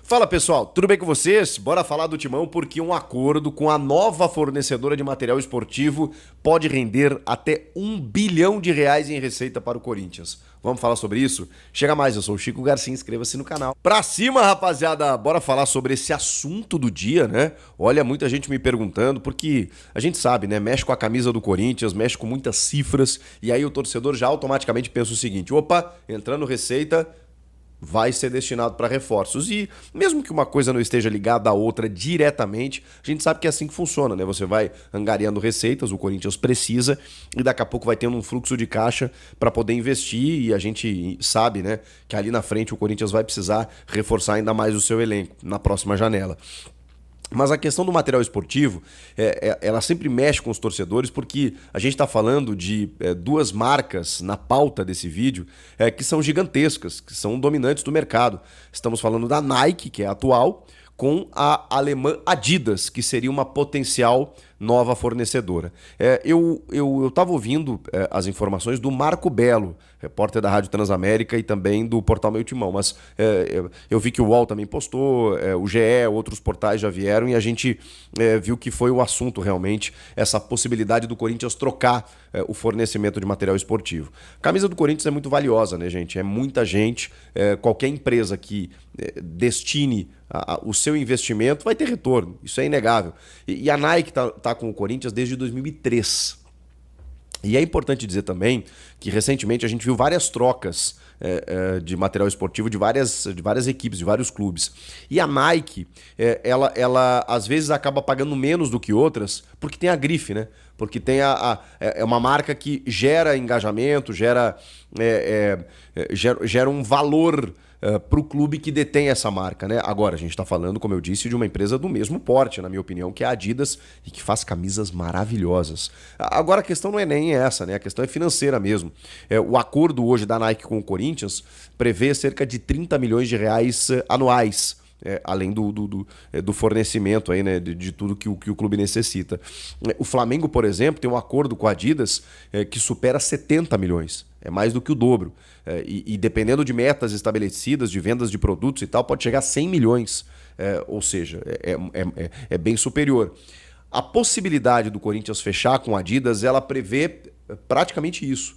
Fala pessoal, tudo bem com vocês? Bora falar do Timão porque um acordo com a nova fornecedora de material esportivo pode render até R$ 1 bilhão em receita para o Corinthians. Vamos falar sobre isso? Chega mais, eu sou o Chico Garcia, inscreva-se no canal. Pra cima, rapaziada, bora falar sobre esse assunto do dia, né? Olha, muita gente me perguntando, porque a gente sabe, né? Mexe com a camisa do Corinthians, mexe com muitas cifras, e aí o torcedor já automaticamente pensa o seguinte: opa, entrando receita, vai ser destinado para reforços. E mesmo que uma coisa não esteja ligada à outra diretamente, a gente sabe que é assim que funciona, né? Você vai angariando receitas, o Corinthians precisa, e daqui a pouco vai tendo um fluxo de caixa para poder investir, e a gente sabe, né, que ali na frente o Corinthians vai precisar reforçar ainda mais o seu elenco na próxima janela. Mas a questão do material esportivo, ela sempre mexe com os torcedores, porque a gente está falando de duas marcas na pauta desse vídeo que são gigantescas, que são dominantes do mercado. Estamos falando da Nike, que é a atual, com a alemã Adidas, que seria uma potencial nova fornecedora. Eu estava ouvindo as informações do Marco Belo, repórter da Rádio Transamérica e também do portal Meu Timão, mas eu vi que o UOL também postou, o GE, outros portais já vieram, e a gente viu que foi o assunto realmente, essa possibilidade do Corinthians trocar o fornecimento de material esportivo. A camisa do Corinthians é muito valiosa, né, gente? É muita gente, qualquer empresa que destine o seu investimento vai ter retorno, isso é inegável. E a Nike tá com o Corinthians desde 2003. E é importante dizer também que recentemente a gente viu várias trocas de material esportivo de várias equipes, de vários clubes. E a Nike, ela às vezes acaba pagando menos do que outras porque tem a grife, né? Porque tem é uma marca que gera engajamento, gera um valor para o clube que detém essa marca, né? Agora, a gente está falando, como eu disse, de uma empresa do mesmo porte, na minha opinião, que é a Adidas, e que faz camisas maravilhosas. Agora, a questão não é nem essa, né? A questão é financeira mesmo. O acordo hoje da Nike com o Corinthians prevê cerca de 30 milhões de reais anuais. Além do fornecimento aí, né, de tudo que o clube necessita. O Flamengo, por exemplo, tem um acordo com a Adidas que supera 70 milhões. É mais do que o dobro. E dependendo de metas estabelecidas, de vendas de produtos e tal, pode chegar a 100 milhões. Ou seja, é bem superior. A possibilidade do Corinthians fechar com a Adidas, ela prevê praticamente isso.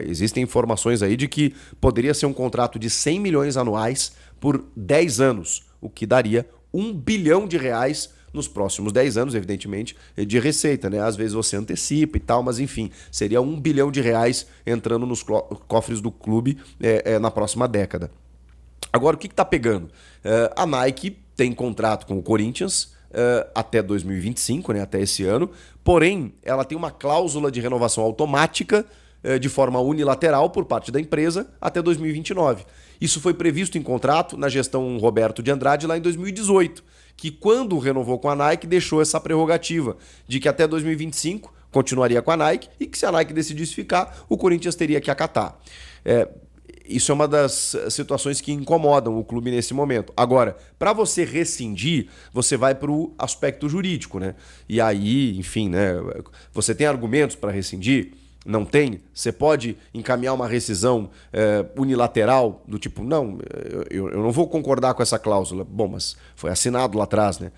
Existem informações aí de que poderia ser um contrato de 100 milhões anuais por 10 anos, o que daria R$ 1 bilhão nos próximos 10 anos, evidentemente, de receita, né? Às vezes você antecipa e tal, mas enfim, seria R$ 1 bilhão entrando nos cofres do clube na próxima década. Agora, o que está pegando? A Nike tem contrato com o Corinthians até 2025, né? Até esse ano, porém, ela tem uma cláusula de renovação automática de forma unilateral por parte da empresa até 2029. Isso foi previsto em contrato na gestão Roberto de Andrade lá em 2018, que quando renovou com a Nike deixou essa prerrogativa de que até 2025 continuaria com a Nike e que se a Nike decidisse ficar, o Corinthians teria que acatar. Isso é uma das situações que incomodam o clube nesse momento. Agora, para você rescindir, você vai para o aspecto jurídico, né? E aí, enfim, né? Você tem argumentos para rescindir? Não tem? Você pode encaminhar uma rescisão unilateral do tipo, não, eu não vou concordar com essa cláusula. Bom, mas foi assinado lá atrás, né?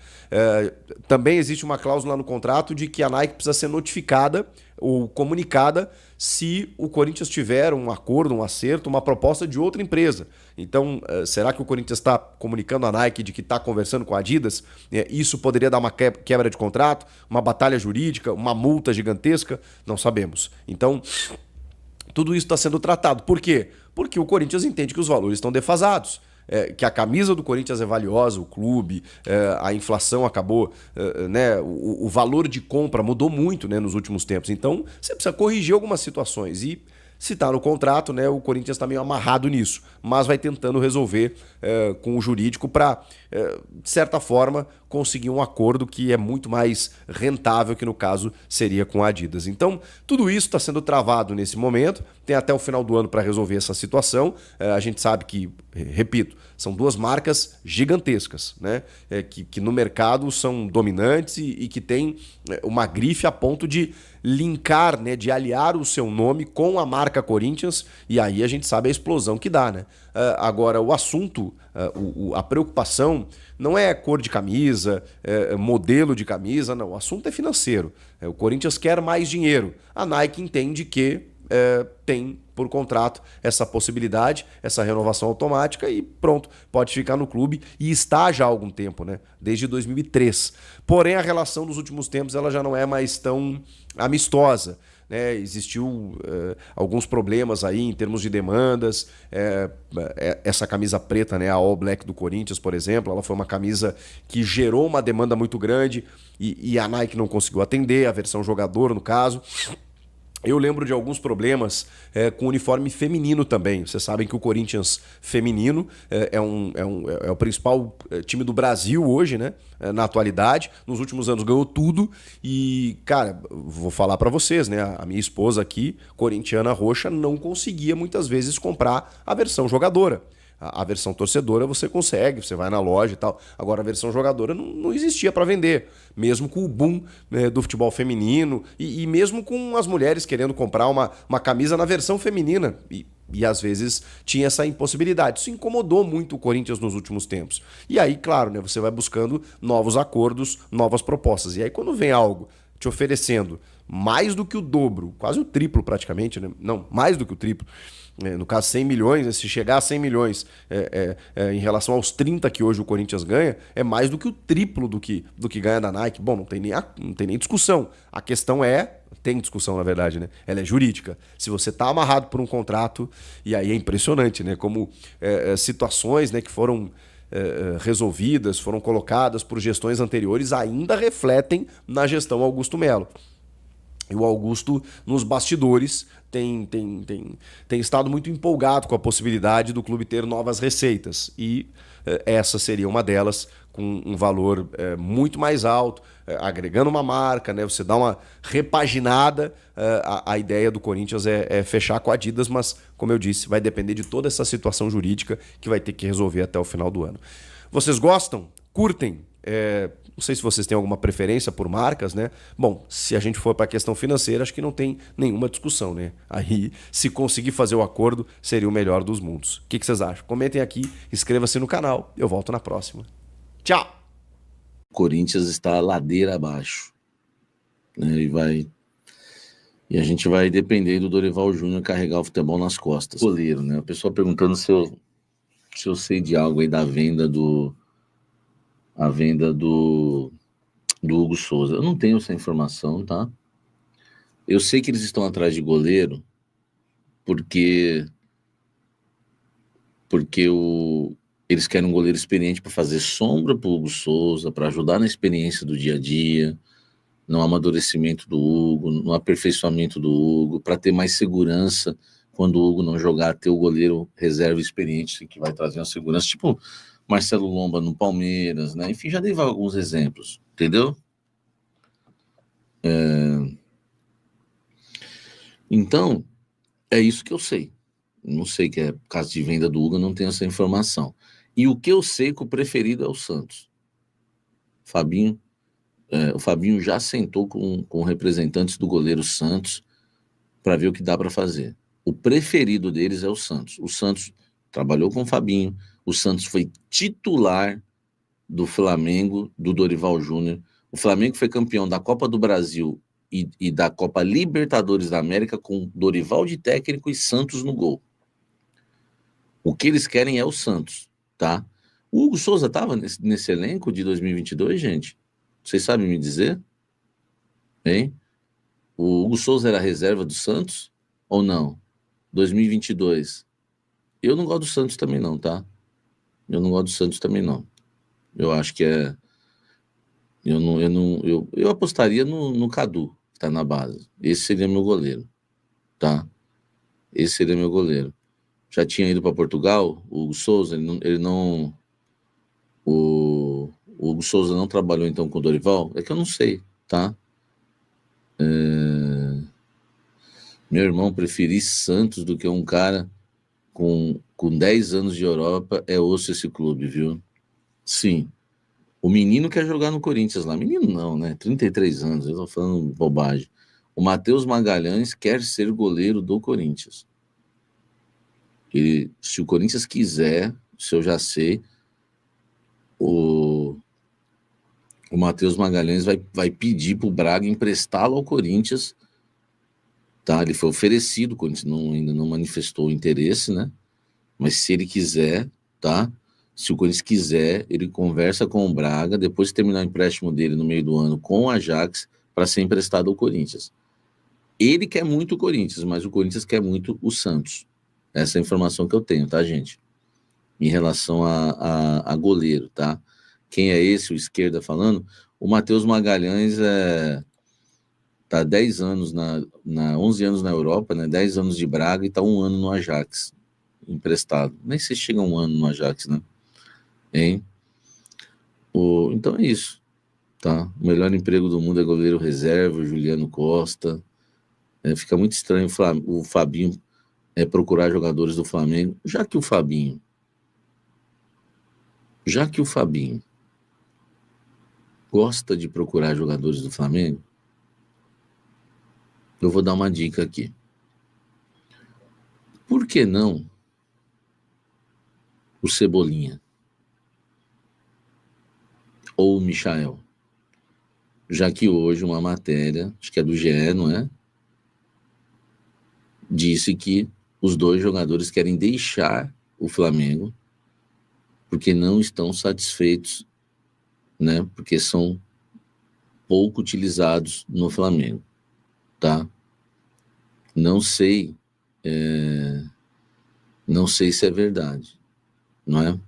Também existe uma cláusula no contrato de que a Nike precisa ser notificada ou comunicada se o Corinthians tiver um acordo, um acerto, uma proposta de outra empresa. Então, será que o Corinthians está comunicando a Nike de que está conversando com a Adidas? Isso poderia dar uma quebra de contrato, uma batalha jurídica, uma multa gigantesca? Não sabemos. Então, tudo isso está sendo tratado. Por quê? Porque o Corinthians entende que os valores estão defasados. Que a camisa do Corinthians é valiosa, o clube, a inflação acabou, né, o valor de compra mudou muito, né, nos últimos tempos. Então, você precisa corrigir algumas situações e se está no contrato, né, o Corinthians está meio amarrado nisso, mas vai tentando resolver com o jurídico para, de certa forma, conseguir um acordo que é muito mais rentável que no caso seria com a Adidas. Então, tudo isso está sendo travado nesse momento, tem até o final do ano para resolver essa situação. A gente sabe que, repito, são duas marcas gigantescas, né? Que no mercado são dominantes e que têm uma grife a ponto de linkar, né, de aliar o seu nome com a marca Corinthians, e aí a gente sabe a explosão que dá, né? Agora, o assunto A preocupação não é cor de camisa, modelo de camisa, não. O assunto é financeiro. O Corinthians quer mais dinheiro. A Nike entende que tem por contrato essa possibilidade, essa renovação automática e pronto, pode ficar no clube e está já há algum tempo, né? Desde 2003. Porém, a relação dos últimos tempos ela já não é mais tão amistosa. Né, existiu alguns problemas aí em termos de demandas. Essa camisa preta, né, a All Black do Corinthians, por exemplo, ela foi uma camisa que gerou uma demanda muito grande e a Nike não conseguiu atender, a versão jogador, no caso. Eu lembro de alguns problemas com o uniforme feminino também. Vocês sabem que o Corinthians feminino é o principal time do Brasil hoje, né? Na atualidade. Nos últimos anos ganhou tudo. E, cara, vou falar pra vocês, né? A minha esposa aqui, corintiana roxa, não conseguia muitas vezes comprar a versão jogadora. A versão torcedora você consegue, você vai na loja e tal. Agora a versão jogadora não existia para vender. Mesmo com o boom, né, do futebol feminino e mesmo com as mulheres querendo comprar uma camisa na versão feminina. E às vezes tinha essa impossibilidade. Isso incomodou muito o Corinthians nos últimos tempos. E aí, claro, né, você vai buscando novos acordos, novas propostas. E aí quando vem algo te oferecendo mais do que o dobro, quase o triplo praticamente, né? Não, mais do que o triplo. No caso, 100 milhões, né? Se chegar a 100 milhões em relação aos 30 que hoje o Corinthians ganha, é mais do que o triplo do que ganha da Nike. Bom, não tem nem discussão. A questão tem discussão na verdade, né? Ela é jurídica. Se você está amarrado por um contrato, e aí é impressionante, né? Como situações, né, que foram resolvidas, foram colocadas por gestões anteriores, ainda refletem na gestão Augusto Melo. E o Augusto, nos bastidores, tem estado muito empolgado com a possibilidade do clube ter novas receitas. E essa seria uma delas, com um valor muito mais alto, agregando uma marca, né? Você dá uma repaginada. A ideia do Corinthians é fechar com a Adidas, mas, como eu disse, vai depender de toda essa situação jurídica que vai ter que resolver até o final do ano. Vocês gostam? Curtem? Não sei se vocês têm alguma preferência por marcas, né? Bom, se a gente for para a questão financeira, acho que não tem nenhuma discussão, né? Aí, se conseguir fazer o acordo, seria o melhor dos mundos. O que vocês acham? Comentem aqui, inscreva-se no canal. Eu volto na próxima. Tchau! O Corinthians está ladeira abaixo, né? E a gente vai depender do Dorival Júnior carregar o futebol nas costas. Goleiro, né? O pessoal perguntando se eu sei de algo aí da venda do Hugo Souza. Eu não tenho essa informação, tá? Eu sei que eles estão atrás de goleiro porque eles querem um goleiro experiente para fazer sombra para o Hugo Souza, para ajudar na experiência do dia a dia, no amadurecimento do Hugo, no aperfeiçoamento do Hugo, para ter mais segurança quando o Hugo não jogar, ter o goleiro reserva experiente que vai trazer uma segurança, tipo Marcelo Lomba no Palmeiras, né? Enfim, já dei alguns exemplos, entendeu? Então, é isso que eu sei. Não sei que é caso de venda do Hugo, eu não tenho essa informação. E o que eu sei que o preferido é o Santos. O Fabinho já sentou com representantes do goleiro Santos para ver o que dá para fazer. O preferido deles é o Santos. O Santos trabalhou com o Fabinho, o Santos foi titular do Flamengo, do Dorival Júnior. O Flamengo foi campeão da Copa do Brasil e da Copa Libertadores da América com Dorival de técnico e Santos no gol. O que eles querem é o Santos, tá? O Hugo Souza estava nesse elenco de 2022, gente? Vocês sabem me dizer? Hein? O Hugo Souza era reserva do Santos ou não? 2022. Eu não gosto do Santos também não, tá? Eu não gosto do Santos também não. Eu acho que eu apostaria no Cadu, que tá na base. Esse seria meu goleiro, tá? Esse seria meu goleiro. Já tinha ido para Portugal, o Hugo Souza, o Hugo Souza não trabalhou então com o Dorival? É que eu não sei, tá? Meu irmão, preferi Santos do que um cara com 10 anos de Europa, é osso esse clube, viu? Sim. O menino quer jogar no Corinthians lá. Menino não, né? 33 anos, eu tô falando bobagem. O Matheus Magalhães quer ser goleiro do Corinthians. Se o Corinthians quiser, Isso eu já sei. O Matheus Magalhães vai pedir para o Braga emprestá-lo ao Corinthians. Tá? Ele foi oferecido, o Corinthians ainda não manifestou o interesse, né? Mas se ele quiser, tá? Se o Corinthians quiser, ele conversa com o Braga, depois de terminar o empréstimo dele no meio do ano com o Ajax, para ser emprestado ao Corinthians. Ele quer muito o Corinthians, mas o Corinthians quer muito o Santos. Essa é a informação que eu tenho, tá, gente? Em relação a goleiro, tá? Quem é esse, o esquerda falando? O Matheus Magalhães tá 10 anos, 11 anos na Europa, né? 10 anos de Braga e tá 1 ano no Ajax, emprestado. Nem sei se chega 1 ano no Ajax, né? Hein? Então é isso, tá? O melhor emprego do mundo é goleiro reserva, o Juliano Costa. Fica muito estranho o Fabinho procurar jogadores do Flamengo, já que o Fabinho gosta de procurar jogadores do Flamengo, eu vou dar uma dica aqui. Por que não o Cebolinha? Ou o Michael? Já que hoje uma matéria, acho que é do GE, não é? Disse que os 2 jogadores querem deixar o Flamengo porque não estão satisfeitos, né? Porque são pouco utilizados no Flamengo, tá? Não sei se é verdade, não é?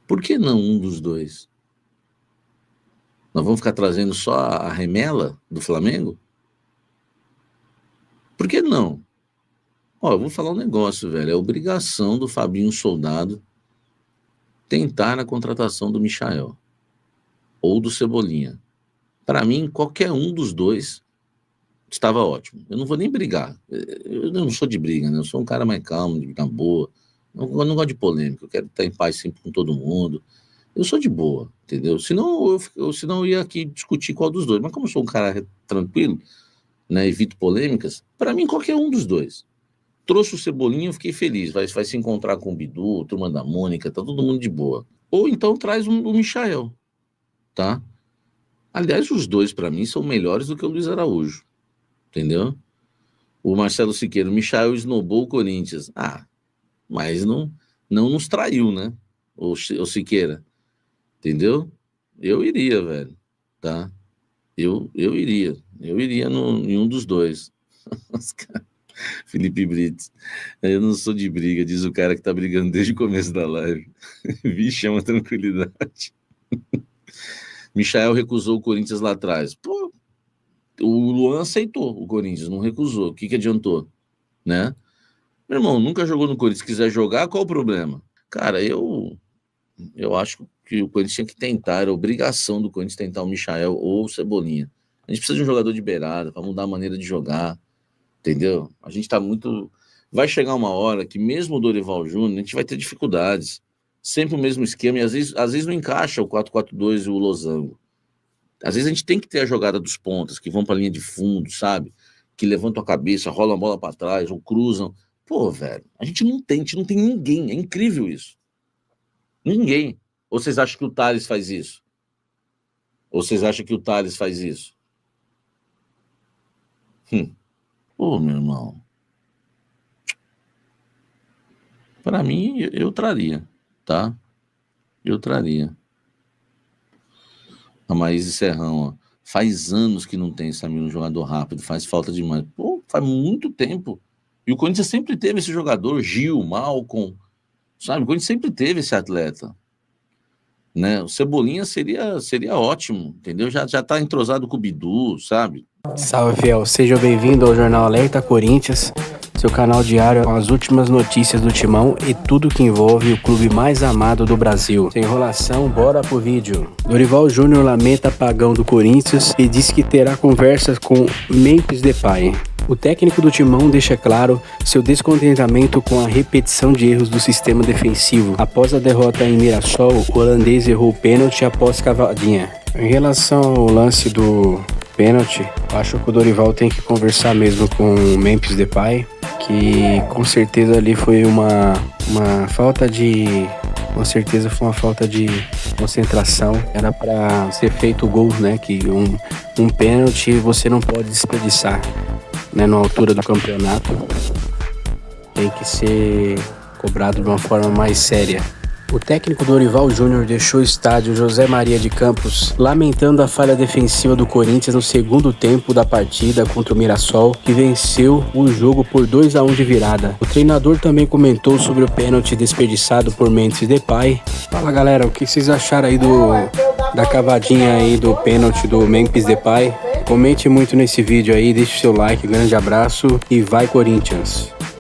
Por que não um dos 2? Nós vamos ficar trazendo só a remela do Flamengo? Por que não? Eu vou falar um negócio, velho. É obrigação do Fabinho Soldado tentar na contratação do Michael ou do Cebolinha. Para mim, qualquer um dos 2 estava ótimo. Eu não vou nem brigar. Eu não sou de briga, né? Eu sou um cara mais calmo, na boa. Eu não gosto de polêmica. Eu quero estar em paz sempre com todo mundo. Eu sou de boa, entendeu? Senão eu ia aqui discutir qual dos 2. Mas como eu sou um cara tranquilo, né, evito polêmicas, para mim qualquer um dos 2. Trouxe o Cebolinha, eu fiquei feliz. Vai se encontrar com o Bidu, Turma da Mônica, tá todo mundo de boa. Ou então traz o Michael, tá? Aliás, os 2 para mim são melhores do que o Luiz Araújo, entendeu? O Marcelo Siqueira, o Michael esnobou o Corinthians. Mas não nos traiu, né? O Siqueira, entendeu? Eu iria, velho, tá? Eu iria em um dos 2. Felipe Brites, eu não sou de briga, diz o cara que tá brigando desde o começo da live. Vixe, é uma tranquilidade. Michael recusou o Corinthians lá atrás. Pô, o Luan aceitou o Corinthians, não recusou. O que adiantou, né? Meu irmão, nunca jogou no Corinthians, se quiser jogar, qual o problema? Cara, eu acho que o Corinthians tinha que tentar, era obrigação do Corinthians tentar o Michael ou o Cebolinha. A gente precisa de um jogador de beirada para mudar a maneira de jogar, entendeu? A gente tá muito... Vai chegar uma hora que mesmo o Dorival Júnior, a gente vai ter dificuldades. Sempre o mesmo esquema, e às vezes não encaixa o 4-4-2 e o losango. Às vezes a gente tem que ter a jogada dos pontas, que vão para a linha de fundo, sabe? Que levantam a cabeça, rolam a bola para trás, ou cruzam. Pô, velho, a gente não tem ninguém. É incrível isso. Ninguém. Ou vocês acham que o Thales faz isso? Pô, meu irmão. Para mim, eu traria, tá? Eu traria. A Maíse Serrão, ó. Faz anos que não tem Samir, um jogador rápido, faz falta demais. Pô, faz muito tempo. E o Corinthians sempre teve esse jogador, Gil, Malcom, sabe? O Corinthians sempre teve esse atleta, né? O Cebolinha seria ótimo, entendeu? Já tá entrosado com o Bidu, sabe? Salve, fiel. Seja bem-vindo ao Jornal Alerta Corinthians, seu canal diário com as últimas notícias do Timão e tudo que envolve o clube mais amado do Brasil. Sem enrolação, bora pro vídeo. Dorival Júnior lamenta apagão do Corinthians e diz que terá conversas com Memphis Depay. O técnico do Timão deixa claro seu descontentamento com a repetição de erros do sistema defensivo. Após a derrota em Mirassol, o holandês errou o pênalti após cavadinha. Em relação ao lance do pênalti, acho que o Dorival tem que conversar mesmo com o Memphis Depay, que com certeza ali foi uma Uma falta de... Com certeza foi uma falta de concentração. Era para ser feito o gol, né? Que um pênalti você não pode desperdiçar, né? Na altura do campeonato. Tem que ser cobrado de uma forma mais séria. O técnico Dorival Júnior deixou o estádio José Maria de Campos lamentando a falha defensiva do Corinthians no segundo tempo da partida contra o Mirassol, que venceu o jogo por 2-1 de virada. O treinador também comentou sobre o pênalti desperdiçado por Memphis Depay. Fala galera, o que vocês acharam aí da cavadinha aí do pênalti do Memphis Depay? Comente muito nesse vídeo aí, deixe seu like, grande abraço e vai Corinthians!